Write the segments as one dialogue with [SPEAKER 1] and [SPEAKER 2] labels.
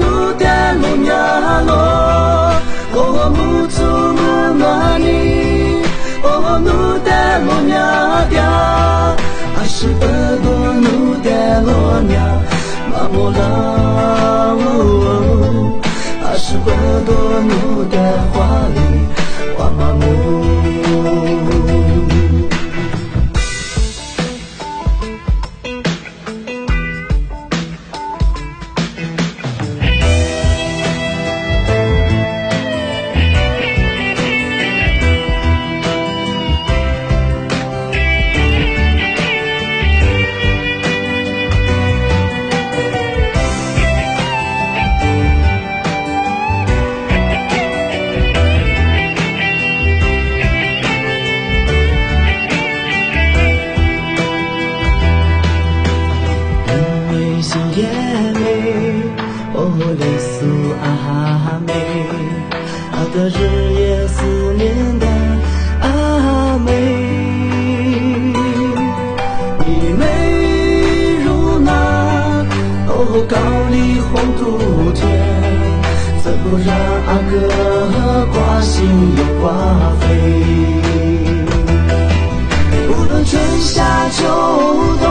[SPEAKER 1] nu de lo nya lo mu tu mu ma ni nu de lo nya dia a shi ba do nu de lo nya ma mo la a shi ba do nu de hua li wa ma mu的日夜思念的阿妹，一美如那高丽红土天，怎不让阿哥挂心又挂肺？无论春夏秋冬，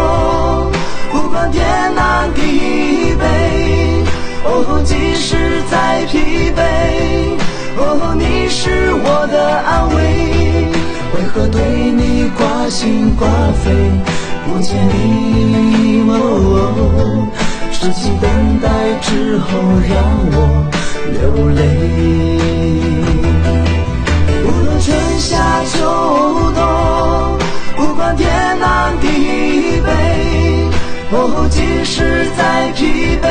[SPEAKER 1] 不管天南地北，即使再疲惫，你是我的安慰，为何对你挂心挂肺？不见你痴情等待之后让我流泪。无论春夏秋冬，不管天南地北，即使再疲惫，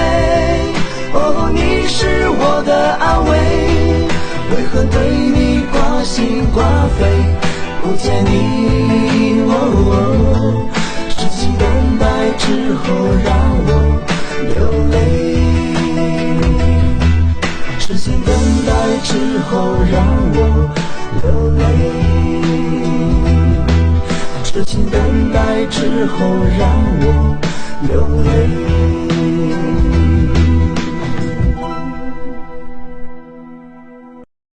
[SPEAKER 1] 你是我的安慰，为何对你挂心挂肺？不见你痴情等待之后让我流泪，痴情等待之后让我流泪，痴情等待之后让我流泪。